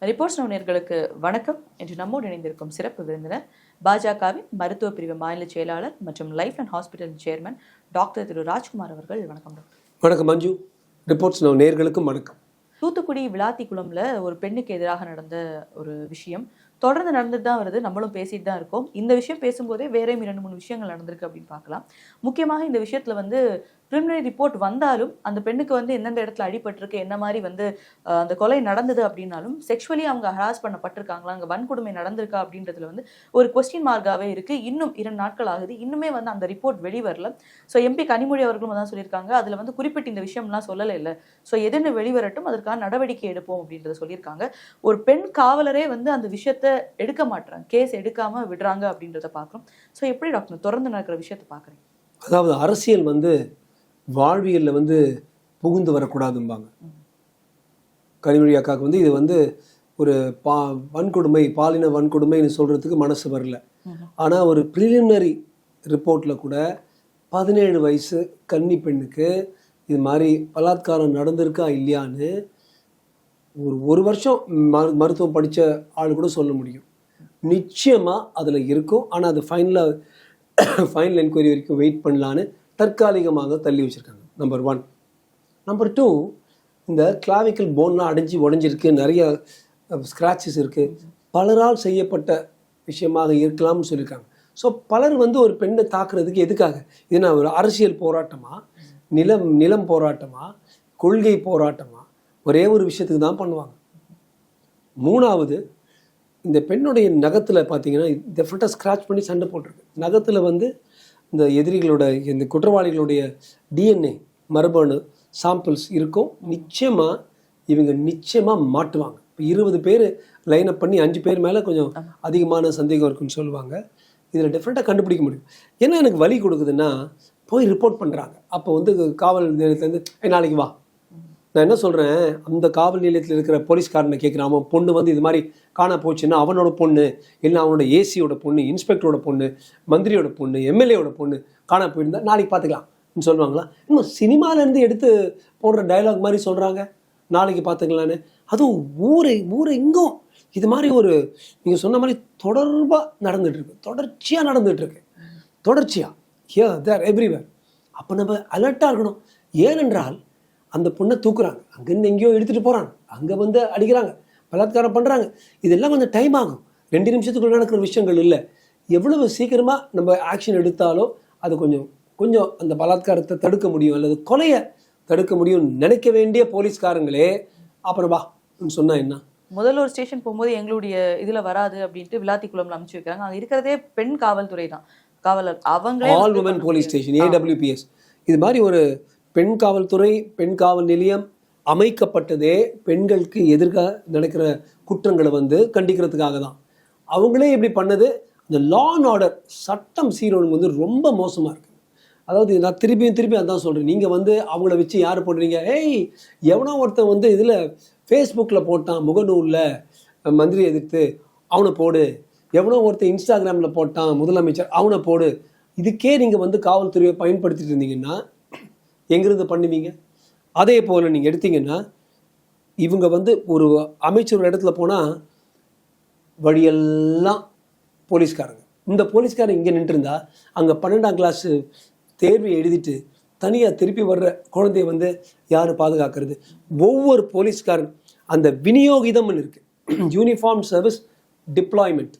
Reports நேயர்களுக்கு வணக்கம். இன்று நம்மோடு இணைந்திருக்கும் சிறப்பு விருந்தினர் பாஜகவின் மருத்துவ பிரிவு மாநில செயலாளர் மற்றும் life and hospital chairman doctor திரு ராஜ்குமார் அவர்கள். வணக்கம் டாக்டர். வணக்கம் மஞ்சு. ரிப்போர்ட்ஸ் நேயர்களுக்கும் வணக்கம். தூத்துக்குடி விளாத்திக்குளம்ல ஒரு பெண்ணுக்கு எதிராக நடந்த ஒரு விஷயம் தொடர்ந்து நடந்துட்டு தான் வருது. நம்மளும் பேசிட்டு தான் இருக்கோம். இந்த விஷயம் பேசும்போதே வேறையும் 2-3 விஷயங்கள் நடந்திருக்கு அப்படின்னு பார்க்கலாம். முக்கியமாக இந்த விஷயத்துல பிரிலிமினரி ரிப்போர்ட் வந்தாலும் அந்த பெண்ணுக்கு எந்தெந்த இடத்துல அடிபட்டிருக்கு, என்ன மாதிரி அந்த கொலை நடந்தது அப்படின்னாலும் செக்ஷுவலி அவங்க ஹராஸ் பண்ணப்பட்டிருக்காங்களா, அங்கே வன்கொடுமை நடந்திருக்கா அப்படின்றதுல ஒரு கொஸ்டின் மார்க்காகவே இருக்கு. இன்னும் 2 நாட்கள் ஆகுது, இன்னுமே அந்த ரிப்போர்ட் வெளிவரல. ஸோ எம்பி கனிமொழி அவர்களும் தான் சொல்லியிருக்காங்க, அதில் குறிப்பிட்டு இந்த விஷயம்லாம் சொல்லலை இல்லை. ஸோ எதுன்னு வெளிவரட்டும், அதற்கான நடவடிக்கை எடுப்போம் அப்படின்றத சொல்லியிருக்காங்க. ஒரு பெண் காவலரே அந்த விஷயத்த எடுக்க மாட்டாங்க, கேஸ் எடுக்காம விடுறாங்க அப்படின்றத பார்க்குறோம். ஸோ எப்படி டாக்டர் தொடர்ந்து நடக்கிற விஷயத்தை பார்க்குறீங்க? அதாவது அரசியல் வாழ்வியலில் புகுந்து வரக்கூடாதும்பாங்க. கனிமொழி அக்காவுக்கு இது ஒரு வன்கொடுமை, பாலின வன்கொடுமைன்னு சொல்கிறதுக்கு மனசு வரல. ஆனால் ஒரு ப்ரிலிமினரி ரிப்போர்ட்டில் கூட 17 வயசு கன்னி பெண்ணுக்கு இது மாதிரி பலாத்காரம் நடந்திருக்கா இல்லையான்னு ஒரு வருஷம் மருத்துவம் படித்த ஆள் கூட சொல்ல முடியும். நிச்சயமாக அதில் இருக்கும். ஆனால் அது ஃபைனல் என்கொயரி வரைக்கும் வெயிட் பண்ணலான்னு தற்காலிகமாக தள்ளி வச்சுருக்காங்க. நம்பர் 1. நம்பர் 2, இந்த கிளாவிக்கல் போன்லாம் உடஞ்சிருக்கு, நிறைய ஸ்க்ராச்சஸ் இருக்குது, பலரால் செய்யப்பட்ட விஷயமாக இருக்கலாம்னு சொல்லியிருக்காங்க. ஸோ பலர் ஒரு பெண்ணை தாக்குறதுக்கு எதுக்காக? இதுனா ஒரு அரசியல் போராட்டமா, நிலம் போராட்டமா, கொள்கை போராட்டமா? ஒரே ஒரு விஷயத்துக்கு தான் பண்ணுவாங்க. 3வது, இந்த பெண்ணுடைய நகத்தில் பார்த்தீங்கன்னா டெஃபினட்டாக ஸ்க்ராட்ச் பண்ணி சண்டை போட்டிருக்கு. நகத்தில் இந்த எதிரிகளோட, இந்த குற்றவாளிகளுடைய டிஎன்ஏ மரபணு சாம்பிள்ஸ் இருக்கும். நிச்சயமாக மாட்டுவாங்க. இப்போ 20 பேர் லைனப் பண்ணி 5 பேர் மேலே கொஞ்சம் அதிகமான சந்தேகம் இருக்குன்னு சொல்லுவாங்க. இதில் டெஃபினட்டாக கண்டுபிடிக்க முடியும். என்ன எனக்கு வலி கொடுக்குதுன்னா, போய் ரிப்போர்ட் பண்ணுறாங்க. அப்போ காவல் நிலையத்துலேருந்து நாளைக்கு வா. நான் என்ன சொல்கிறேன், அந்த காவல் நிலையத்தில் இருக்கிற போலீஸ்காரனை கேட்குறான், அவன் பொண்ணு இது மாதிரி காண போச்சுன்னா அவனோட பொண்ணு, இல்லை அவனோட ஏசியோட பொண்ணு, இன்ஸ்பெக்டரோட பொண்ணு, மந்திரியோட பொண்ணு, எம்எல்ஏவோட பொண்ணு காண போயிருந்தா நாளைக்கு பார்த்துக்கலாம்னு சொல்லுவாங்களா? இன்னும் சினிமாலேருந்து எடுத்து போடுற டயலாக் மாதிரி சொல்கிறாங்க, நாளைக்கு பார்த்துக்கலான்னு. அதுவும் ஊரை இங்கும் இது மாதிரி நீங்கள் சொன்ன மாதிரி தொடர்பாக நடந்துகிட்ருக்கு, தொடர்ச்சியாக நடந்துகிட்ருக்கு, தொடர்ச்சியாக ஹியர் தேர் எவ்ரிவேர். அப்போ நம்ம அலர்ட்டாக இருக்கணும். ஏனென்றால் அந்த பொண்ணை தூக்குறாங்க, அங்கேருந்து எங்கேயோ எடுத்துகிட்டு போகிறாங்க, அங்கே அடிக்கிறாங்க, பலாத்காரம் பண்ணுறாங்க. இதெல்லாம் கொஞ்சம் டைம் ஆகும். 2 நிமிஷத்துக்குள்ள நடக்கிற விஷயங்கள் இல்லை. எவ்வளவு சீக்கிரமாக நம்ம ஆக்ஷன் எடுத்தாலும் அது கொஞ்சம் அந்த பலாத்காரத்தை தடுக்க முடியும், அல்லது கொலையை தடுக்க முடியும் நினைக்க வேண்டிய போலீஸ்காரங்களே அப்புறம் வா சொன்னா என்ன? முதல்ல ஒரு ஸ்டேஷன் போகும்போது எங்களுடைய இதில் வராது அப்படின்ட்டு விளாத்திக்குளம்ல அனுப்பிச்சு வைக்கிறாங்க. அங்கே இருக்கிறதே பெண் காவல்துறை தான், காவலர் அவங்களே. All women police station, AWPS. இது மாதிரி ஒரு பெண் காவல்துறை, பெண் காவல் நிலையம் அமைக்கப்பட்டதே பெண்களுக்கு எதிர்க்க நடக்கிற குற்றங்களை கண்டிக்கிறதுக்காக தான். அவங்களே இப்படி பண்ணது. இந்த லா அண்ட் ஆர்டர், சட்டம் சீரொழுங்கு ரொம்ப மோசமாக இருக்குது. அதாவது நான் திருப்பி அதான் சொல்கிறேன். நீங்கள் அவங்கள வச்சு யார் போடுறீங்க? எவனோ ஒருத்தன் இதில் ஃபேஸ்புக்கில் போட்டான், முகநூலில் மந்திரி எதிர்த்து, அவனை போடு. எவனோ ஒருத்தன் இன்ஸ்டாகிராமில் போட்டான் முதலமைச்சர், அவனை போடு. இதுக்கே நீங்கள் காவல்துறையை பயன்படுத்திட்டு இருந்தீங்கன்னா எங்கிருந்து பண்ணுவீங்க? அதே போல் நீங்கள் எடுத்தீங்கன்னா இவங்க ஒரு அமைச்சர் இடத்துல போனால் வழியெல்லாம் போலீஸ்காரங்க. இந்த போலீஸ்காரங்க இங்கே நின்றுருந்தா அங்கே 12ஆம் கிளாஸ் தேர்வை எழுதிட்டு தனியாக திருப்பி வர்ற குழந்தைய யார் பாதுகாக்கிறது? ஒவ்வொரு போலீஸ்காரன் அந்த விநியோகிதம்னு இருக்குது, யூனிஃபார்ம் சர்வீஸ் டிப்ளாய்மெண்ட்.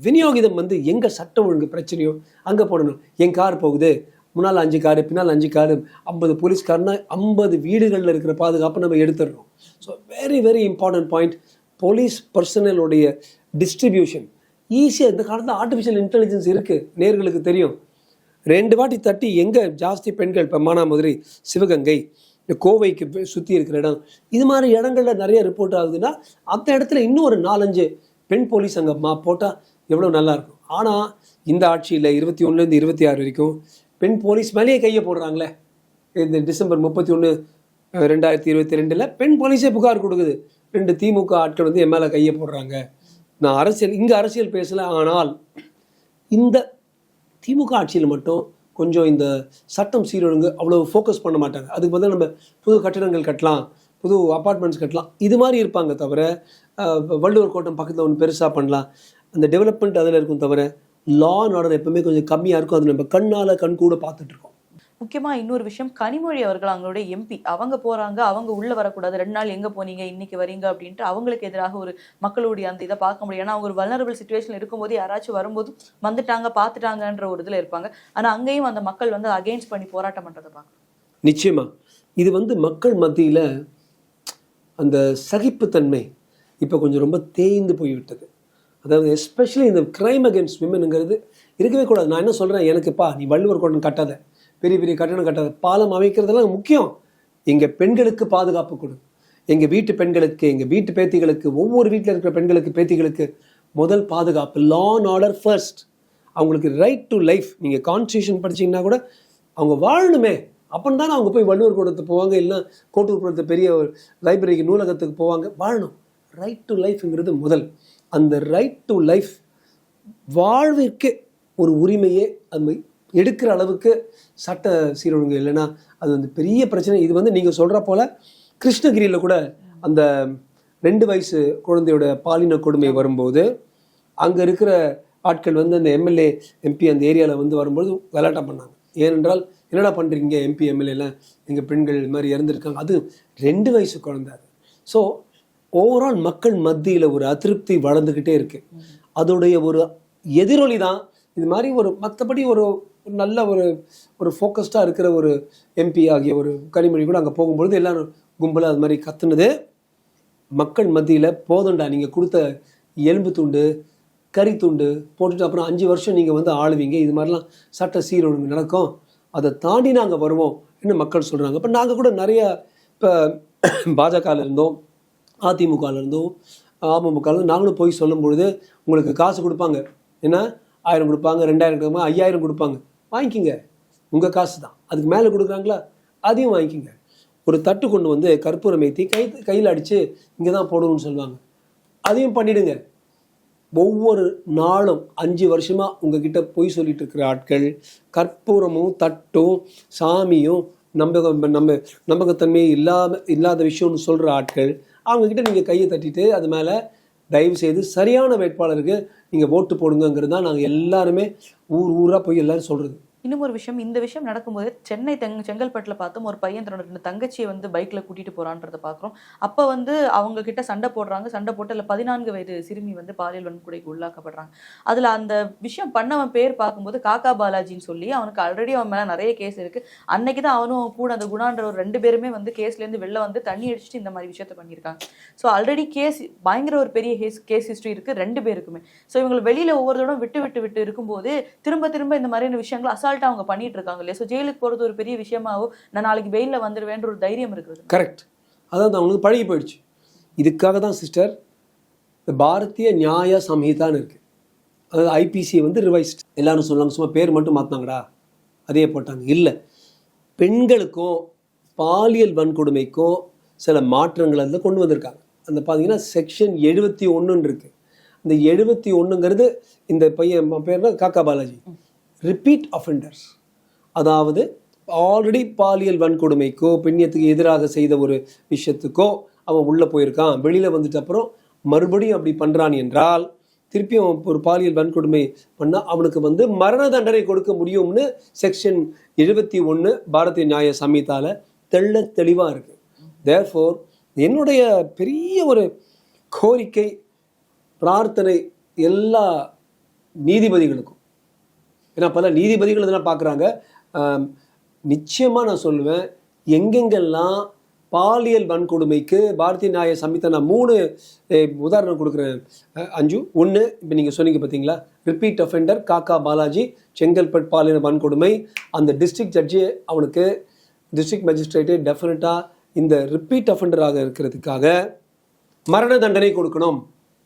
விநியோகிதம் எங்கே சட்டம் ஒழுங்கு பிரச்சனையோ அங்கே போடணும். என் கார் போகுது, முன்னால் 5 காரு, பின்னால் 5 காரு, 50 போலீஸ்காரனா 50 வீடுகளில் இருக்கிற பாதுகாப்பை நம்ம எடுத்துடுறோம். So very very important point. Police பர்சனலுடைய டிஸ்ட்ரிபியூஷன் ஈஸியாக இந்த காலத்தில் ஆர்டிஃபிஷியல் இன்டெலிஜென்ஸ் இருக்குது, நேர்களுக்கு தெரியும். 2 வாட்டி தட்டி எங்கே ஜாஸ்தி பெண்கள், இப்போ மானாமதுரை, சிவகங்கை, இந்த கோவைக்கு சுற்றி இருக்கிற இடம், இது மாதிரி இடங்களில் நிறைய ரிப்போர்ட் ஆகுதுன்னா அந்த இடத்துல இன்னும் ஒரு 4-5 பெண் போலீஸ் அங்கே போட்டால் எவ்வளோ நல்லாயிருக்கும். ஆனால் இந்த ஆட்சியில் 21லேருந்து 26 வரைக்கும் பெண் போலீஸ் மேலேயே கையை போடுறாங்களே. இந்த டிசம்பர் 31, 2022 பெண் போலீஸே புகார் கொடுக்குது. 2 திமுக ஆட்கள் என் மேலே கையை போடுறாங்க. நான் அரசியல் பேசலை, ஆனால் இந்த திமுக ஆட்சியில் மட்டும் கொஞ்சம் இந்த சட்டம் சீரொழுங்கு அவ்வளோ ஃபோக்கஸ் பண்ண மாட்டாங்க. அதுக்கு பதிலாக நம்ம புது கட்டிடங்கள் கட்டலாம், புது அப்பார்ட்மெண்ட்ஸ் கட்டலாம், இது மாதிரி இருப்பாங்க. தவிர வள்ளுவர் கோட்டம் பக்கத்தில் ஒன்று பெருசாக பண்ணலாம். அந்த டெவலப்மெண்ட் அதில் இருக்கும் தவிர லா அண்ட் ஆர்டர் எப்பவுமே கொஞ்சம் கம்மியாக இருக்கும். அது நம்ம கண் கூட பார்த்துட்டு இருக்கோம். முக்கியமா இன்னொரு விஷயம், கனிமொழி அவர்கள் அவங்களுடைய எம்பி அவங்க போறாங்க, அவங்க உள்ள வரக்கூடாது, 2 நாள் எங்க போனீங்க இன்னைக்கு வரீங்க அப்படின்ட்டு அவங்களுக்கு எதிராக ஒரு மக்களுடைய அந்த இதை பார்க்க முடியும். ஏன்னா அவங்க ஒரு வல்னரபிள் சுச்சுவேஷன்ல இருக்கும்போது யாராச்சும் வரும்போது வந்துட்டாங்க பார்த்துட்டாங்கன்ற ஒரு இதுல இருப்பாங்க. ஆனா அங்கேயும் அந்த மக்கள் வந்து அகெயின்ஸ்ட் பண்ணி போராட்டம் பண்றதை பார்க்கணும். நிச்சயமா இது வந்து மக்கள் மத்தியில அந்த சகிப்புத்தன்மை இப்போ கொஞ்சம் ரொம்ப தேய்ந்து போய்விட்டது. அதாவது எஸ்பெஷலி இந்த கிரைம் அகேன்ஸ்ட் விமனுங்கிறது இருக்கவே கூடாது. நான் என்ன சொல்றேன், எனக்குப்பா நீ வள்ளுவர் கோட்டம் கட்டாத, பெரிய பெரிய கட்டணம் கட்டாத, பாலம் அமைக்கிறதெல்லாம் முக்கியம். எங்கள் பெண்களுக்கு பாதுகாப்பு கொடு, எங்கள் வீட்டு பெண்களுக்கு, எங்கள் வீட்டு பேத்திகளுக்கு, ஒவ்வொரு வீட்டில் இருக்கிற பெண்களுக்கு பேத்திகளுக்கு முதல் பாதுகாப்பு. Law and order first. அவங்களுக்கு ரைட் டு லைஃப். நீங்கள் கான்ஸ்டியூஷன் படிச்சிங்கன்னா கூட அவங்க வாழணுமே, அப்படின்னு தானே அவங்க போய் வள்ளுவர் கூடத்துக்கு போவாங்க, இல்லை கோட்டூர்புரத்து பெரிய லைப்ரரிக்கு நூலகத்துக்கு போவாங்க. வாழணும். ரைட் டு லைஃப்ங்கிறது முதல். அந்த ரைட் டு லைஃப் வாழ்விற்கு ஒரு உரிமையே அது எடுக்கிற அளவுக்கு சட்ட சீரொழுங்கு இல்லைன்னா அது வந்து பெரிய பிரச்சனை. இது வந்து நீங்கள் சொல்கிற போல் கிருஷ்ணகிரியில் கூட அந்த 2 வயசு குழந்தையோட பாலின கொடுமை வரும்போது அங்கே இருக்கிற ஆட்கள் வந்து அந்த எம்எல்ஏ எம்பி அந்த ஏரியாவில் வந்து வரும்போது கலாட்டா பண்ணாங்க. ஏனென்றால் என்னடா பண்ணுறீங்க எம்பி எம்எல்ஏலாம், எங்கள் பெண்கள் இது மாதிரி இறந்துருக்காங்க, அது 2 வயசு குழந்தை. அது ஸோ ஓவரால் மக்கள் மத்தியில் ஒரு அதிருப்தி வளர்ந்துக்கிட்டே இருக்கு. அதோடைய ஒரு எதிரொலி தான் இது மாதிரி ஒரு மற்றபடி ஒரு நல்ல ஒரு ஃபோக்கஸ்டாக இருக்கிற ஒரு எம்பி ஆகிய ஒரு கனிமொழி கூட அங்கே போகும்பொழுது எல்லாரும் கும்பலாக அது மாதிரி கத்துனது மக்கள் மத்தியில் போதண்டா, நீங்கள் கொடுத்த எலும்பு துண்டு கறி துண்டு போட்டுட்டு அப்புறம் 5 வருஷம் நீங்கள் வந்து ஆளுவீங்க, இது மாதிரிலாம் சட்ட சீரொழுங்கு நடக்கும், அதை தாண்டி நாங்கள் வருவோம் என்று மக்கள் சொல்கிறாங்க. இப்போ நாங்கள் கூட நிறைய இப்போ பாஜகவில் இருந்தோம், அதிமுகவில் இருந்தோம், அமமுகவில் நாங்களும் போய் சொல்லும் பொழுது உங்களுக்கு காசு கொடுப்பாங்க, ஏன்னா 1000 கொடுப்பாங்க, 2000 கொடுப்பாங்க, 5000 கொடுப்பாங்க, வாங்கிக்கிங்க, உங்கள் காசு தான். அதுக்கு மேலே கொடுக்குறாங்களா அதையும் வாங்கிக்கிங்க. ஒரு தட்டு கொண்டு வந்து கற்பூரம் ஏற்றி கையில் அடித்து இங்கே தான் போடணும்னு சொல்லுவாங்க, அதையும் பண்ணிவிடுங்க. ஒவ்வொரு நாளும் 5 வருஷமாக உங்ககிட்ட பொய் சொல்லிட்டு இருக்கிற ஆட்கள், கற்பூரமும் தட்டும் சாமியும் நம்பகத்தன்மையே இல்லாத விஷயம்னு சொல்கிற ஆட்கள், அவங்கக்கிட்ட நீங்கள் கையை தட்டிட்டு அது மேலே தயவு செய்து சரியான வேட்பாளருக்கு நீங்கள் ஓட்டு போடுங்கிறது தான் நாங்கள் எல்லாருமே ஊராக போய் எல்லாரும் சொல்கிறது. இன்னும் ஒரு விஷயம், இந்த விஷயம் நடக்கும்போது சென்னை செங்கல்பட்டுல பார்த்தோம், ஒரு பையன் தன்னோட 2 தங்கச்சியை வந்து பைக்ல கூட்டிட்டு போறான்றதை பாக்குறோம். அப்ப வந்து அவங்க கிட்ட சண்டை போடுறாங்க. சண்டை போட்டு அதுல 14 வயது சிறுமி வந்து பாலியல் வன்கொடுமைக்கு உள்ளாக்கப்படுறாங்க. அதுல அந்த விஷயம் பண்ணவன் பேர் பார்க்கும்போது காக்கா பாலாஜின்னு சொல்லி, அவனுக்கு ஆல்ரெடி அவன் மேல நிறைய கேஸ் இருக்கு. அன்னைக்கு தான் அவனும் கூட அந்த குணான்ற ஒரு 2 பேருமே வந்து கேஸ்ல இருந்து வெளில வந்து தண்ணி அடிச்சுட்டு இந்த மாதிரி விஷயத்த பண்ணியிருக்காங்க. ஸோ ஆல்ரெடி கேஸ் பயங்கர ஒரு பெரிய கேஸ் ஹிஸ்டரி இருக்கு 2 பேருக்குமே. ஸோ இவங்க வெளியில ஒவ்வொரு தடவை விட்டு இருக்கும்போது திரும்ப இந்த மாதிரியான விஷயங்கள் அசால்ட்டா அவங்க பண்ணிட்டு இருக்காங்க இல்லையா? ஸோ ஜெயிலுக்கு போறது ஒரு பெரிய விஷயமாவோ, நான் நாளைக்கு வெயில்ல வந்துடுவேன்ற ஒரு தைரியம் இருக்குது. கரெக்ட். அதாவது அவங்களுக்கு பழகி போயிடுச்சு. இதுக்காக தான் சிஸ்டர் இந்த பாரதிய நியாய சம்ஹிதான்னு இருக்கு. அதாவது ஐபிசி வந்து ரிவைஸ்ட். எல்லாரும் சொன்னாங்க சும்மா பேர் மட்டும் மாற்றினாங்கடா அதே போட்டாங்க. இல்லை, பெண்களுக்கும் பாலியல் வன்கொடுமைக்கும் சில மாற்றங்கள் அதில் கொண்டு வந்திருக்காங்க. அந்த பார்த்தீங்கன்னா செக்ஷன் 71 இருக்கு. இந்த 71ங்கிறது இந்த பையன் பேர் காக்கா பாலாஜி ரிப்பீட் அஃபெண்டர்ஸ். அதாவது ஆல்ரெடி பாலியல் வன்கொடுமைக்கோ பெண்ணியத்துக்கு எதிராக செய்த ஒரு விஷயத்துக்கோ அவன் உள்ளே போயிருக்கான், வெளியில் வந்துட்டு அப்புறம் மறுபடியும் அப்படி பண்ணுறான் என்றால் திருப்பியும் ஒரு பாலியல் வன்கொடுமை பண்ணால் அவனுக்கு வந்து மரண தண்டனை கொடுக்க முடியும்னு செக்ஷன் 71 பாரதிய நியாய சம்ஹிதால தெளிவாக இருக்குது. தேர்ஃபோர் என்னுடைய பெரிய ஒரு கோரிக்கை, பிரார்த்தனை எல்லா நீதிபதிகளுக்கும், ஏன்னா பல நீதிபதிகள் இதெல்லாம் பார்க்குறாங்க. நிச்சயமாக நான் சொல்லுவேன், எங்கெங்கெல்லாம் பாலியல் வன்கொடுமைக்கு பாரதிய நியாய சம்ஹிதா நான் 3 உதாரணம் கொடுக்குறேன் அஞ்சு. 1 இப்போ நீங்கள் சொன்னீங்க பார்த்தீங்களா, ரிப்பீட் அஃபெண்டர் காக்கா பாலாஜி, செங்கல்பட்டு பாலியல் வன்கொடுமை, அந்த டிஸ்ட்ரிக்ட் ஜட்ஜி அவனுக்கு டிஸ்ட்ரிக்ட் மேஜிஸ்ட்ரேட்டு டெஃபினட்டாக இந்த ரிப்பீட் அஃபெண்டராக இருக்கிறதுக்காக மரண தண்டனை கொடுக்கணும்.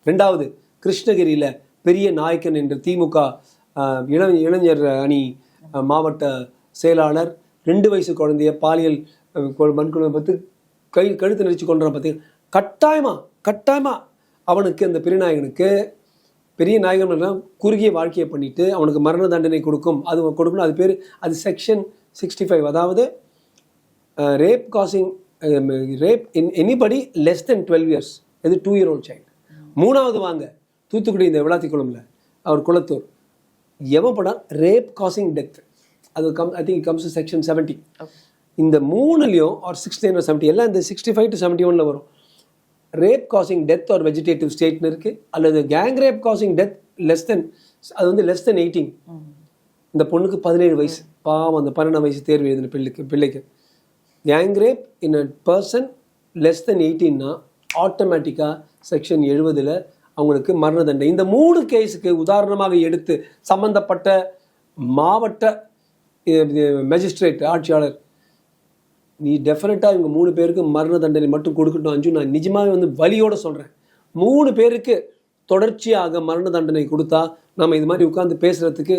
2வது, கிருஷ்ணகிரியில் பெரிய நாயக்கன் என்ற திமுக இளைஞர் அணி மாவட்ட செயலாளர் 2 வயசு குழந்தைய பாலியல் வன்கொடுமை பற்றி கழுத்து நெரிச்சு கொண்டான் பார்த்தீங்கன்னா, கட்டாயமா அவனுக்கு அந்த பெரிய நாயகன் குறுகிய வாழ்க்கையை பண்ணிட்டு அவனுக்கு மரண தண்டனை கொடுக்கணும். அது பேர் அது செக்ஷன் 65. அதாவது ரேப் இன் எனிபடி லெஸ் தென் 12 இயர்ஸ், இது 2-year-old சைல்டு. மூணாவது வாங்க தூத்துக்குடி இந்த விளாத்திக்குளம்ல அவர் குளத்தூர் எவன் படம் ரேப் காசிங் டெத், அது ஐ திங்க் கம்ஸ் செக்ஷன் 70. இந்த மூணுலையும் ஆர் 69 or 70 எல்லாம் இந்த 65 to 71 வரும். Rape causing death or vegetative ஸ்டேட்னு இருக்கு, அல்லது gang rape causing death less than, அது வந்து லெஸ் தென் 18. இந்த பொண்ணுக்கு 17 வயசு, பாவம் அந்த 12 வயசு தேர்வு எழுதின பிள்ளைக்கு. Gang rape in a person less than 18னா ஆட்டோமேட்டிக்காக செக்ஷன் 70 அவங்களுக்கு மரண தண்டனை. இந்த 3 கேஸுக்கு உதாரணமாக எடுத்து சம்பந்தப்பட்ட மாவட்ட மேஜிஸ்ட்ரேட் ஆட்சியாளர், நீ டெஃபினட்டாக இவங்க 3 பேருக்கு மரண தண்டனை மட்டும் கொடுக்கட்டும் அஞ்சு. நான் நிஜமாவே வந்து வலியோட சொல்கிறேன், 3 பேருக்கு தொடர்ச்சியாக மரண தண்டனை கொடுத்தா நம்ம இது மாதிரி உட்காந்து பேசுகிறதுக்கு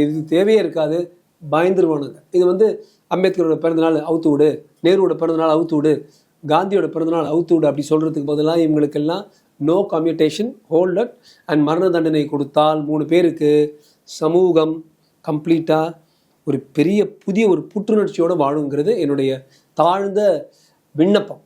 இது தேவையே இருக்காது, பயந்துருவானுங்க. இது வந்து அம்பேத்கரோட பிறந்தநாள் அவுத்து விடு, நேருவோட பிறந்தநாள் அவுத்து விடு, காந்தியோட பிறந்தநாள் அவுத்து விடு அப்படி சொல்கிறதுக்கு பதிலாக இவங்களுக்கெல்லாம் நோ கம்யூட்டேஷன் ஹோல்டட் அண்ட் மரண தண்டனை கொடுத்தால் 3 பேருக்கு சமூகம் கம்ப்ளீட்டாக ஒரு பெரிய புதிய ஒரு புத்துணர்ச்சியோடு வாழுங்கிறது என்னுடைய தாழ்ந்த விண்ணப்பம்.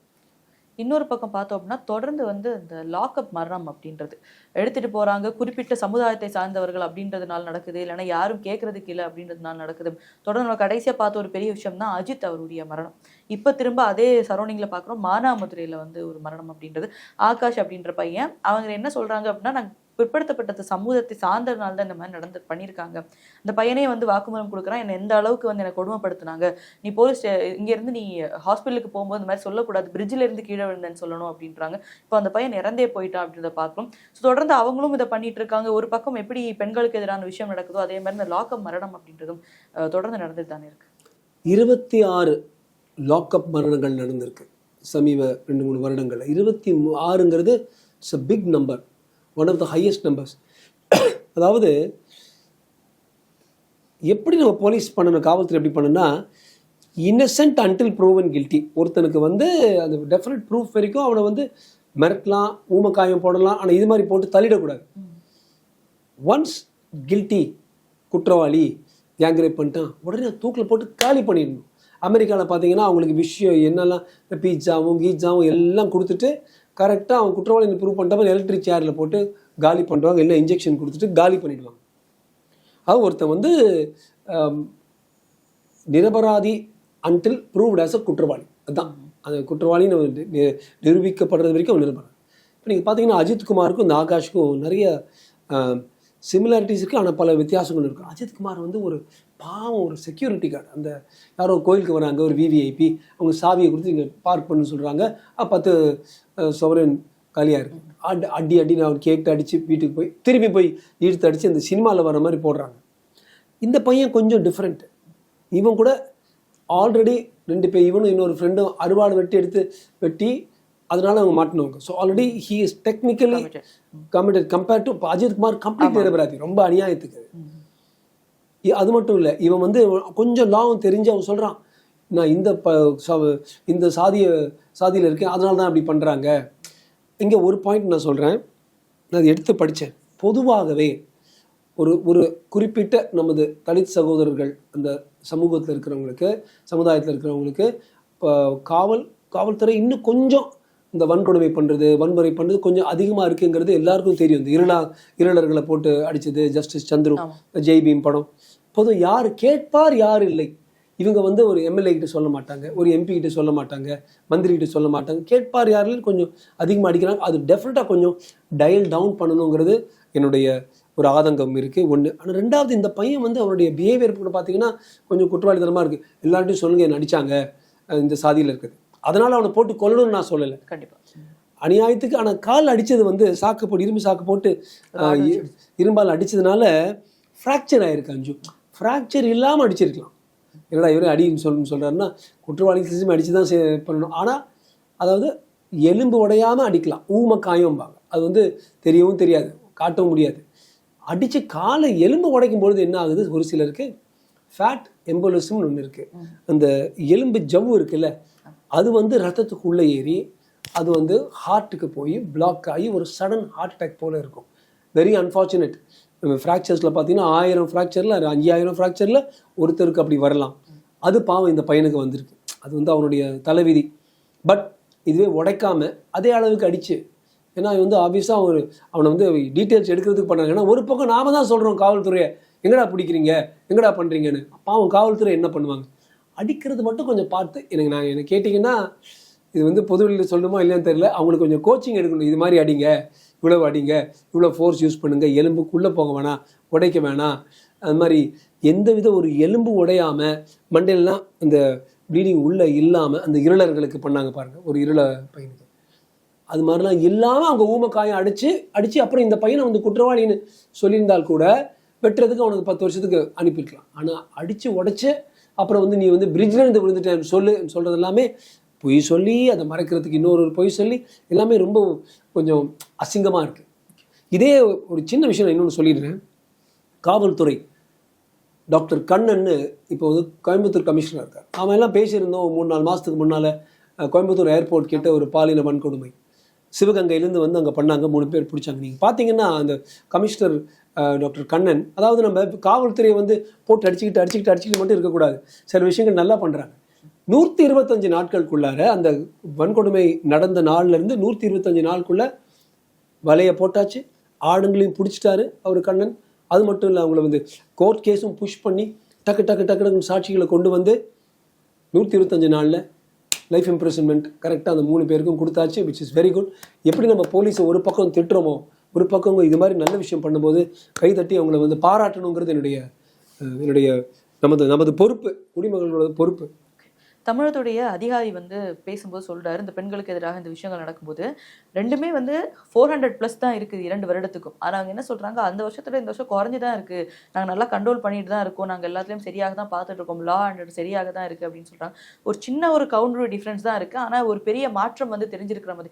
இன்னொரு பக்கம் பார்த்தோம் அப்படின்னா தொடர்ந்து வந்து இந்த லாக்அப் மரணம் அப்படின்றது எடுத்துட்டு போறாங்க, குறிப்பிட்ட சமுதாயத்தை சார்ந்தவர்கள் அப்படின்றதுனால நடக்குது, இல்லைன்னா யாரும் கேட்கறதுக்கு இல்லை அப்படின்றதுனால நடக்குது. தொடர்ந்து நம்ம கடைசியா பார்த்த ஒரு பெரிய விஷயம் தான் அஜித் அவருடைய மரணம். இப்ப திரும்ப அதே சரௌண்டிங்ல பாக்குறோம், மானாமதுரையில வந்து ஒரு மரணம் அப்படின்றது. ஆகாஷ் அப்படின்ற பையன், அவங்க என்ன சொல்றாங்க அப்படின்னா, நாங்க பிற்படுத்தப்பட்ட சமூகத்தை சார்ந்ததுனால தான் இந்த மாதிரி பண்ணியிருக்காங்க. அந்த பையனே வந்து வாக்குமூலம் கொடுக்குறான், என்னை எந்த அளவுக்கு வந்து என்னை கொடுமைப்படுத்தினாங்க, நீ போலீஸ் இங்கேருந்து நீ ஹாஸ்பிட்டலுக்கு போகும்போது இந்த மாதிரி சொல்லக்கூடாது, பிரிட்ஜில் இருந்து கீழே விழுந்தேன்னு சொல்லணும் அப்படின்றாங்க. இப்போ அந்த பையன் இறந்தே போயிட்டான் அப்படின்றத பார்க்கணும். ஸோ தொடர்ந்து அவங்களும் இதை பண்ணிட்டு இருக்காங்க. ஒரு பக்கம் எப்படி பெண்களுக்கு எதிரான விஷயம் நடக்குதோ அதே மாதிரி இந்த லாக்அப் மரணம் அப்படின்றதும் தொடர்ந்து நடந்துட்டு தானே இருக்கு. 26 லாக்அப் மரணங்கள் நடந்திருக்கு சமீப 2-3 வருடங்கள். 26ங்கிறது it's a big number, one of the highest numbers. அதாவது எப்படி நம்ம போலீஸ் பண்ணணும், காவல்துறை எப்படி பண்ணணும்னா, இன்னசென்ட் அன்டில் ப்ரூவன் கில்ட்டி. ஒருத்தனுக்கு வந்து அந்த டெஃபினட் ப்ரூஃப் வரைக்கும் அவனை வந்து மிரட்டலாம், ஊமக்காயம் போடலாம், ஆனால் இது மாதிரி போட்டு தள்ளிடக்கூடாது. ஒன்ஸ் கில்ட்டி, குற்றவாளி, கேங் ரேப் பண்ணிட்டான், உடனே தூக்கில் போட்டு காலி பண்ணிடணும். அமெரிக்காவில் பார்த்தீங்கன்னா அவங்களுக்கு விஷயம் என்னெல்லாம் பீட்சாவும் கீட்சாவும் எல்லாம் கொடுத்துட்டு கரெக்டாக அவன் குற்றவாளி ப்ரூவ் பண்ணிட்டப்ப எலக்ட்ரிக் சேரில் போட்டு காலி பண்ணுறாங்க, இல்லை இன்ஜெக்ஷன் கொடுத்துட்டு காலி பண்ணிடுவாங்க. அது ஒருத்தன் வந்து நிரபராதி அன்டில் ப்ரூவ்ட் ஆஸ் அ குற்றவாளி. அதுதான் அந்த குற்றவாளின்னு நிரூபிக்கப்படுறது வரைக்கும் அவன் நிரபராதி. இப்போ நீங்கள் பார்த்தீங்கன்னா அஜித்குமாருக்கும் இந்த ஆகாஷுக்கும் நிறைய சிமிலாரிட்டிஸ் இருக்குது, ஆனால் பல வித்தியாசங்கள் இருக்குது. அஜித்குமார் வந்து ஒரு பாவம், ஒரு செக்யூரிட்டி கார்டு. அந்த யாரோ கோயிலுக்கு வராங்க, ஒரு விவிஐபி, அவங்க சாவியை கொடுத்து இங்கே பார்க் பண்ணு சொல்கிறாங்க, 10 சவரன் காலியாக இருக்குது. அடி நான் கேட்டு அடித்து வீட்டுக்கு போய் திருப்பி போய் இழுத்து அடித்து அந்த சினிமாவில் வர மாதிரி போடுறாங்க. இந்த பையன் கொஞ்சம் டிஃப்ரெண்ட்டு. இவன் கூட ஆல்ரெடி 2 பேர், இவனும் இன்னொரு ஃப்ரெண்டும் அறுவாடு வெட்டி அதனால அவங்க மாட்டினவங்க. So already he is technically committed compared to Ajithkumar complete நிரபராதி, ரொம்ப அநியாயத்துக்கு. அது மட்டும் இல்லை, இவன் வந்து கொஞ்சம் லாவும் தெரிஞ்சு அவன் சொல்கிறான், நான் இந்த சாதியில் இருக்கேன் அதனால தான் அப்படி பண்ணுறாங்க. இங்கே ஒரு பாயிண்ட் நான் சொல்கிறேன், நான் அதை எடுத்து படித்தேன். பொதுவாகவே ஒரு குறிப்பிட்ட நமது தலித் சகோதரர்கள், அந்த சமூகத்தில் இருக்கிறவங்களுக்கு, சமுதாயத்தில் இருக்கிறவங்களுக்கு காவல்துறை இன்னும் கொஞ்சம் இந்த வன்கொடுமை பண்ணுறது, வன்முறை பண்ணுறது கொஞ்சம் அதிகமாக இருக்குங்கிறது எல்லாருக்கும் தெரியும். இந்த இருளர்களை போட்டு அடித்தது, ஜஸ்டிஸ் சந்துரு, ஜெய் பீம் படம். பொதுவாக யார் கேட்பார் யார் இல்லை. இவங்க வந்து ஒரு எம்எல்ஏ கிட்ட சொல்ல மாட்டாங்க, ஒரு எம்பி கிட்ட சொல்ல மாட்டாங்க, மந்திரி கிட்ட சொல்ல மாட்டாங்க. கேட்பார் யாரில் கொஞ்சம் அதிகமாக அடிக்கிறாங்க. அது டெஃபினட்டாக கொஞ்சம் டயல் டவுன் பண்ணணுங்கிறது என்னுடைய ஒரு ஆதங்கம் இருக்குது, ஒன்று. ஆனால் 2வது, இந்த பையன் வந்து அவருடைய பிஹேவியர் கூட பார்த்தீங்கன்னா கொஞ்சம் குற்றவாளித்தனமாக இருக்குது. எல்லார்ட்டையும் சொல்லுங்கள் என்ன அடித்தாங்க இந்த சாதியில் இருக்குது, அதனால் அவனை போட்டு கொல்லணும்னு நான் சொல்லலை, கண்டிப்பாக அநியாயத்துக்கு. ஆனால் கால் அடித்தது வந்து இரும்பு சாக்கு போட்டு இரும்பால் அடித்ததுனால ஃப்ராக்சர் ஆகிருக்கு. அஞ்சு ஃப்ராக்சர் இல்லாமல் அடிச்சிருக்கலாம். என்னடா இவரே அடின்னு சொல்கிறாருன்னா, குற்றவாளி சிஸ்டம் அடித்து தான் பண்ணணும். ஆனால் அதாவது எலும்பு உடையாமல் அடிக்கலாம், ஊமக்காயம்பாங்க. அது வந்து தெரியவும் தெரியாது, காட்டவும் முடியாது. அடித்து காலை எலும்பு உடைக்கும் பொழுது என்ன ஆகுது, ஒரு சிலருக்கு ஃபேட் எம்போலிசம்னு ஒன்று இருக்குது. அந்த எலும்பு ஜவ்வு இருக்குல்ல, அது வந்து ரத்தத்துக்குள்ளே ஏறி அது வந்து ஹார்ட்டுக்கு போய் பிளாக் ஆகி ஒரு சடன் ஹார்ட் அட்டாக் போல் இருக்கும். Very unfortunate. ஃப்ராக்சர்ஸில் பார்த்தீங்கன்னா 1000 ஃப்ராக்சரில் 5000 ஃப்ராக்சரில் ஒருத்தருக்கு அப்படி வரலாம். அது பாவம் இந்த பையனுக்கு வந்திருக்கு. அது வந்து அவனுடைய தலைவிதி. பட் இதுவே உடைக்காமல் அதே அளவுக்கு அடித்து ஏன்னா வந்து ஆப்வியஸாக அவனை வந்து டீட்டெயில்ஸ் எடுக்கிறதுக்கு பண்ணாங்க. ஏன்னா ஒரு பக்கம் நாம தான் சொல்கிறோம் காவல்துறையை எங்கடா பிடிக்கிறீங்க எங்கடா பண்ணுறீங்கன்னு. பாவம் காவல்துறை என்ன பண்ணுவாங்க? அடிக்கிறது மட்டும் கொஞ்சம் பார்த்து எனக்கு கேட்டிங்கன்னா இது வந்து பொதுவெளியில் சொல்லணுமா இல்லையான்னு தெரியல. அவங்களுக்கு கொஞ்சம் கோச்சிங் எடுக்கணும். இது மாதிரி அடிங்க, இவ்வளோ அடிங்க, இவ்வளோ ஃபோர்ஸ் யூஸ் பண்ணுங்க, எலும்புக்குள்ளே போக வேணாம், உடைக்க வேணாம். அது மாதிரி எந்த வித ஒரு எலும்பு உடையாமல் மண்டையிலாம் அந்த ப்ளீடிங் உள்ளே இல்லாமல் அந்த இருளர்களுக்கு பண்ணாங்க பாருங்கள், ஒரு இருள பையனுக்கு அது மாதிரிலாம் இல்லாமல் அவங்க ஊமக்காயம் அடித்து அப்புறம் இந்த பையனை வந்து குற்றவாளின்னு சொல்லியிருந்தால் கூட வெட்டுறதுக்கு அவனுக்கு 10 வருஷத்துக்கு அனுப்பியிருக்கலாம். ஆனால் அடித்து உடைச்சு அப்புறம் வந்து நீ வந்து பிரிட்ஜில் இருந்து விழுந்துட்டேன் சொல்கிறது எல்லாமே பொய் சொல்லி அதை மறைக்கிறதுக்கு இன்னொரு பொய் சொல்லி எல்லாமே ரொம்ப கொஞ்சம் அசிங்கமாக இருக்குது. இதே ஒரு சின்ன விஷயம் நான் இன்னொன்று சொல்லிடுறேன். காவல்துறை டாக்டர் கண்ணன்னு இப்போ வந்து கோயம்புத்தூர் கமிஷனர் இருக்கார். அவன் எல்லாம் பேசியிருந்தோம் 3-4 மாதத்துக்கு முன்னால் கோயம்புத்தூர் ஏர்போர்ட் கிட்ட ஒரு பாலின வன்கொடுமை சிவகங்கையிலேருந்து வந்து அங்கே பண்ணாங்க, 3 பேர் பிடிச்சாங்க. நீங்கள் பார்த்தீங்கன்னா அந்த கமிஷனர் டாக்டர் கண்ணன், அதாவது நம்ம காவல்துறையை வந்து போட்டு அடிச்சுக்கிட்டு மட்டும் இருக்கக்கூடாது, சில விஷயங்கள் நல்லா பண்ணுறாங்க. 125 நாட்களுக்குள்ளார அந்த வன்கொடுமை நடந்த நாள்லேருந்து 125 நாளுக்குள்ள வலையை போட்டாச்சு, ஆடுங்களையும் பிடிச்சிட்டாரு அவர் கண்ணன். அது மட்டும் இல்லை, அவங்கள வந்து கோர்ட் கேஸும் புஷ் பண்ணி டக்கு சாட்சிகளை கொண்டு வந்து 125 நாளில் லைஃப் இம்ப்ரிசன்மெண்ட் கரெக்டாக அந்த 3 பேருக்கும் கொடுத்தாச்சு, விச் இஸ் வெரி குட். எப்படி நம்ம போலீஸை ஒரு பக்கம் திட்டுறோமோ ஒரு பக்கம் இது மாதிரி நல்ல விஷயம் பண்ணும்போது கைதட்டி அவங்கள வந்து பாராட்டணுங்கிறது என்னுடைய நமது பொறுப்பு, குடிமகளோட பொறுப்பு. தமிழகத்துடைய அதிகாரி வந்து பேசும்போது சொல்றாரு, இந்த பெண்களுக்கு எதிராக இந்த விஷயங்கள் நடக்கும்போது ரெண்டுமே வந்து 400+ தான் இருக்குது 2 வருடத்துக்கும். ஆனால் அவங்க என்ன சொல்றாங்க, அந்த வருஷத்தோட இந்த வருஷம் குறைஞ்சி தான் இருக்கு, நாங்கள் நல்லா கண்ட்ரோல் பண்ணிட்டு தான் இருக்கோம், நாங்கள் எல்லாத்துலேயும் சரியாக தான் பார்த்துட்டு இருக்கோம், லா அண்ட் சரியாக தான் இருக்கு அப்படின்னு சொல்றாங்க. ஒரு சின்ன ஒரு கவுண்டர் டிஃப்ரென்ஸ் தான் இருக்கு, ஆனால் ஒரு பெரிய மாற்றம் வந்து தெரிஞ்சிருக்கிற மாதிரி.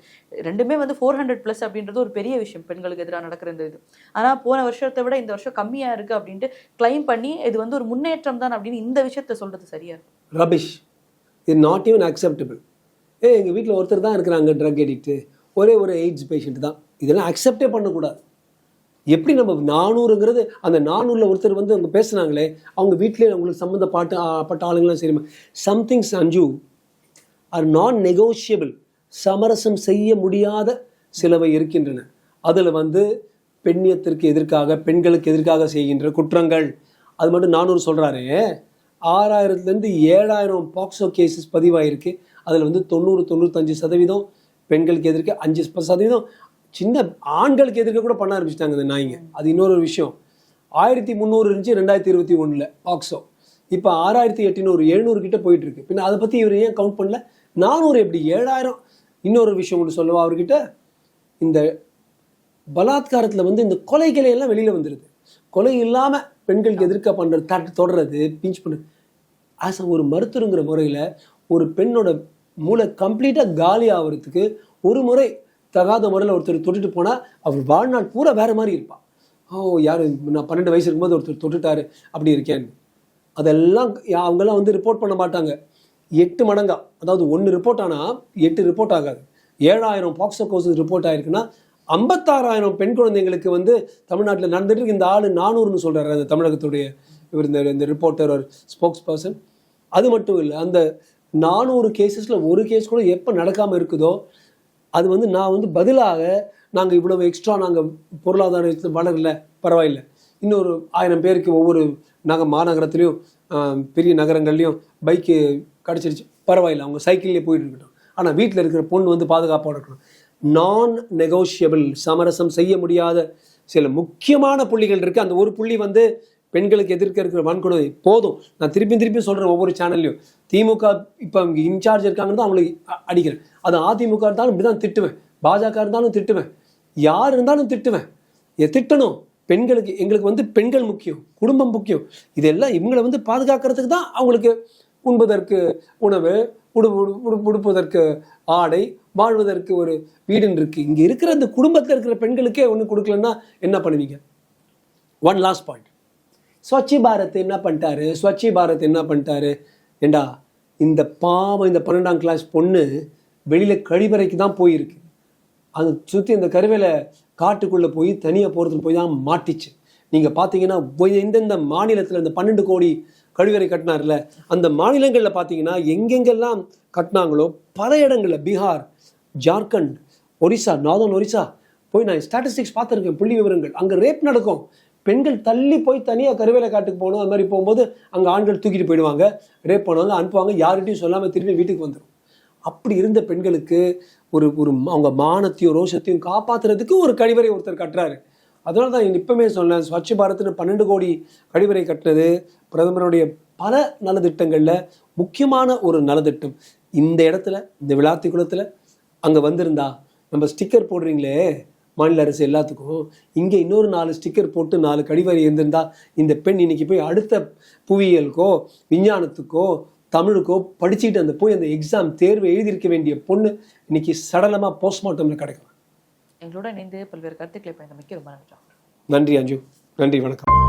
ரெண்டுமே வந்து 400+ அப்படின்றது ஒரு பெரிய விஷயம் பெண்களுக்கு எதிராக நடக்கிற இந்த இது. ஆனால் போன வருஷத்தை விட இந்த வருஷம் கம்மியாக இருக்கு அப்படின்ட்டு கிளைம் பண்ணி இது வந்து ஒரு முன்னேற்றம் தான் அப்படின்னு இந்த விஷயத்த சொல்றது சரியா இருக்கு? ரபிஷ், இது நாட் ஈவன் அக்செப்டபிள். எங்கள் வீட்டில் ஒருத்தர் தான் இருக்கிறாங்க ட்ரக் அடிக்ட்டு, ஒரே ஒரு எய்ட்ஸ் பேஷண்ட் தான், இதெல்லாம் அக்செப்டே பண்ணக்கூடாது. எப்படி நம்ம 400ங்கிறது அந்த 400ல் ஒருத்தர் வந்து அவங்க பேசுனாங்களே, அவங்க வீட்டிலே அவங்களுக்கு சம்மந்தப்பட்ட ஆளுங்களாம் சரிமா. சம்திங்ஸ் அஞ்சு ஆர் நான் நெகோஷியபிள், சமரசம் செய்ய முடியாத சிலவை இருக்கின்றன. அதில் வந்து பெண்ணியத்திற்கு எதிர்க்காக, பெண்களுக்கு எதிர்க்காக செய்கின்ற குற்றங்கள், அது மட்டும் 400 சொல்கிறாரே, 6000லேருந்து 7000 பாக்ஸோ கேசஸ் பதிவாயிருக்கு. அதில் வந்து 90-95% பெண்களுக்கு எதிர்க்க, 5% சின்ன ஆண்களுக்கு எதிர்க்க கூட பண்ண ஆரம்பிச்சிட்டாங்க இந்த நாய்ங்க. அது இன்னொரு விஷயம். 1300 இருந்துச்சு 2021 பாக்ஸோ, இப்போ 6800 700 கிட்ட போயிட்டு இருக்கு. பின்ன அதை பற்றி இவர் ஏன் கவுண்ட் பண்ணல? 400 எப்படி 7000? இன்னொரு விஷயம் ஒன்று சொல்லுவா அவர்கிட்ட, இந்த பலாத்காரத்தில் வந்து இந்த கொலைகளை எல்லாம் வெளியில் வந்துடுது. கொலை இல்லாமல் பெண்களுக்கு எதிர்க்க பண்ணுறது, தொடர்றது, பிஞ்ச் பண்ணுறது. ஆஸ் ஒரு மருத்துவங்கிற முறையில் ஒரு பெண்ணோட மூளை கம்ப்ளீட்டாக காலி ஆகிறதுக்கு ஒரு முறை தகாத முறையில் ஒருத்தர் தொட்டுட்டு போனால் அவர் வாழ்நாள் பூரா வேறு மாதிரி இருப்பான். யார் நான் 12 வயசு இருக்கும்போது ஒருத்தர் தொட்டுட்டாரு அப்படி இருக்கேன்னு. அதெல்லாம் அவங்கெல்லாம் வந்து ரிப்போர்ட் பண்ண மாட்டாங்க. 8 மடங்கா, அதாவது 1 ரிப்போர்ட் ஆனால் 8 ரிப்போர்ட் ஆகாது. 7000 பாக்ஸோ கேசஸ் ரிப்போர்ட் ஆயிருக்குன்னா 56000 பெண் குழந்தைங்களுக்கு வந்து தமிழ்நாட்டில் நடந்துட்டு இருக்கு. இந்த ஆள் 400ன்னு சொல்கிறாரு அந்த தமிழகத்துடைய இவர், இந்த ரிப்போர்ட்டர் ஒரு ஸ்போக்ஸ் பர்சன். அது மட்டும் இல்லை, அந்த 400 கேசஸில் ஒரு கேஸ் கூட எப்போ நடக்காமல் இருக்குதோ அது வந்து நான் வந்து பதிலாக நாங்கள் இவ்வளவு எக்ஸ்ட்ரா நாங்கள் பொருளாதாரத்தில் வளரல, பரவாயில்ல, இன்னொரு 1000 பேருக்கு ஒவ்வொரு மாநகரத்துலேயும் பெரிய நகரங்கள்லையும் பைக்கு கிடச்சிருச்சு, பரவாயில்ல, அவங்க சைக்கிள்லேயே போயிட்டு இருக்கட்டும், ஆனால் வீட்டில் இருக்கிற பொண்ணு வந்து பாதுகாப்பாக இருக்கணும். நான் நெகோஷியபிள், சமரசம் செய்ய முடியாத சில முக்கியமான புள்ளிகள் இருக்குது. அந்த ஒரு புள்ளி வந்து பெண்களுக்கு எதிர்க்க இருக்கிற வன்கொடுமை போதும். நான் திருப்பி சொல்கிறேன் ஒவ்வொரு சேனல்லையும், திமுக இப்போ அவங்க இன்சார்ஜ் இருக்காங்கன்னு தான் அவங்களுக்கு அடிக்கிறேன். அது அதிமுக இருந்தாலும் இப்படி தான் திட்டுவேன், பாஜக இருந்தாலும் திட்டுவேன், யார் இருந்தாலும் திட்டுவேன். திட்டணும். பெண்களுக்கு, எங்களுக்கு வந்து பெண்கள் முக்கியம், குடும்பம் முக்கியம். இதெல்லாம் இவங்களை வந்து பாதுகாக்கிறதுக்கு தான் அவங்களுக்கு உண்பதற்கு உணவு, உடுப்பதற்கு ஆடை, வாழ்வதற்கு ஒரு வீடுன்னு இருக்கு. இங்கே இருக்கிற இந்த குடும்பத்தில் இருக்கிற பெண்களுக்கே ஒன்று கொடுக்கலன்னா என்ன பண்ணுவீங்க? ஒன் லாஸ்ட் பாயிண்ட், ஸ்வச்சி பாரத் என்ன பண்ணிட்டாரு? ஏண்டா, இந்த பாவம் இந்த 12ஆம் கிளாஸ் பொண்ணு வெளியில் கழிவறைக்கு தான் போயிருக்கு. அது சுற்றி இந்த கருவேல காட்டுக்குள்ளே போய் தனியாக போகிறதுக்கு போய் தான் மாட்டிச்சு. நீங்கள் பார்த்தீங்கன்னா எந்தெந்த மாநிலத்தில் இந்த 12 கோடி கழிவறை கட்டினார்ல, அந்த மாநிலங்களில் பார்த்தீங்கன்னா எங்கெங்கெல்லாம் கட்டினாங்களோ பல இடங்களில், பீகார், ஜார்க்கண்ட், ஒரிசா, நார்தன் ஒரிசா போய் நான் ஸ்டாட்டிஸ்டிக்ஸ் பார்த்துருக்கேன், புள்ளி விவரங்கள். அங்கே ரேப் நடக்கும், பெண்கள் தள்ளி போய் தனியாக கருவேல காட்டுக்கு போகணும். அது மாதிரி போகும்போது அங்கே ஆண்கள் தூக்கிட்டு போயிடுவாங்க, ரேப் பண்ணுவாங்க, அனுப்புவாங்க, யார்கிட்டையும் சொல்லாமல் திரும்பி வீட்டுக்கு வந்துடும். அப்படி இருந்த பெண்களுக்கு ஒரு அவங்க மானத்தையும் ரோஷத்தையும் காப்பாற்றுறதுக்கு ஒரு கழிவறை ஒருத்தர் கட்டுறாரு. அதனால தான் இப்பவுமே சொன்னேன், ஸ்வச் பாரத்னு 12 கோடி கழிவறை கட்டினது பிரதமருடைய பல நலத்திட்டங்களில் முக்கியமான ஒரு நலத்திட்டம். இந்த இடத்துல, இந்த விளாத்திக்குளத்தில் அங்கே வந்திருந்தா, நம்ம ஸ்டிக்கர் போடுறீங்களே மாநில அரசு எல்லாத்துக்கும், இங்கே இன்னொரு 4 ஸ்டிக்கர் போட்டு 4 கழிவறை இருந்திருந்தா இந்த பெண் இன்னைக்கு போய் அடுத்த புவியியலுக்கோ விஞ்ஞானத்துக்கோ தமிழுக்கோ படிச்சுக்கிட்டு அந்த போய் அந்த எக்ஸாம் தேர்வு எழுதியிருக்க வேண்டிய பொண்ணு இன்னைக்கு சடலமாக போஸ்ட்மார்ட்டம்ல கிடைக்கும். எங்களோட இணைந்து பல்வேறு கருத்துக்களை பயந்தமைக்கு ரொம்ப நன்றி. நன்றி அஞ்சு, நன்றி, வணக்கம்.